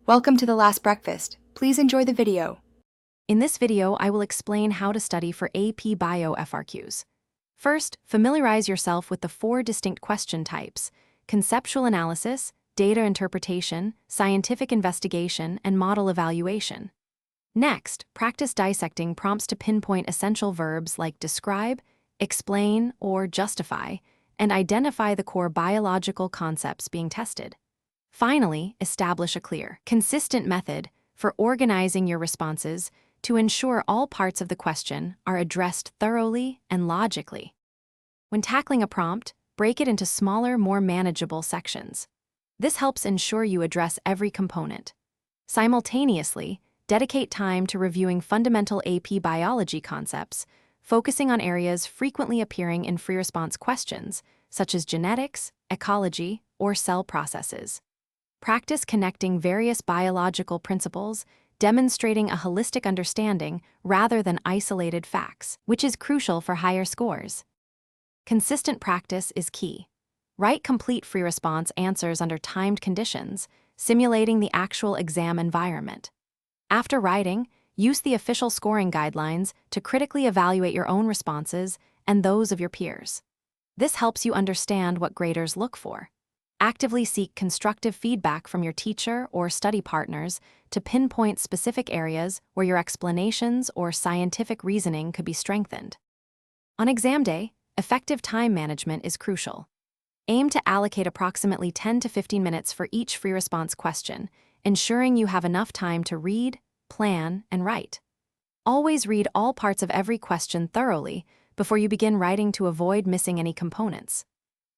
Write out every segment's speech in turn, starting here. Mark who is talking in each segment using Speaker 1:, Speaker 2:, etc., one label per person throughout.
Speaker 1: Welcome to The Last Breakfast. Please enjoy the video.
Speaker 2: In this video, I will explain how to study for AP Bio FRQs. First, familiarize yourself with the 4 distinct question types: conceptual analysis, data interpretation, scientific investigation, and model evaluation. Next, practice dissecting prompts to pinpoint essential verbs like describe, explain, or justify, and identify the core biological concepts being tested. Finally, establish a clear, consistent method for organizing your responses to ensure all parts of the question are addressed thoroughly and logically. When tackling a prompt, break it into smaller, more manageable sections. This helps ensure you address every component. Simultaneously, dedicate time to reviewing fundamental AP biology concepts, focusing on areas frequently appearing in free response questions, such as genetics, ecology, or cell processes. Practice connecting various biological principles, demonstrating a holistic understanding rather than isolated facts, which is crucial for higher scores. Consistent practice is key. Write complete free response answers under timed conditions, simulating the actual exam environment. After writing, use the official scoring guidelines to critically evaluate your own responses and those of your peers. This helps you understand what graders look for. Actively seek constructive feedback from your teacher or study partners to pinpoint specific areas where your explanations or scientific reasoning could be strengthened. On exam day, effective time management is crucial. Aim to allocate approximately 10 to 15 minutes for each free response question, ensuring you have enough time to read, plan, and write. Always read all parts of every question thoroughly before you begin writing to avoid missing any components.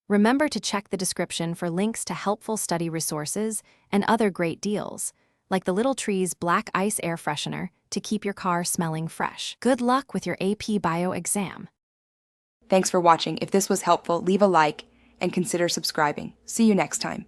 Speaker 2: Remember to check the description for links to helpful study resources and other great deals, like the Little Trees Black Ice Air Freshener to keep your car smelling fresh. Good luck with your AP Bio exam.
Speaker 1: Thanks for watching. If this was helpful, leave a like and consider subscribing. See you next time.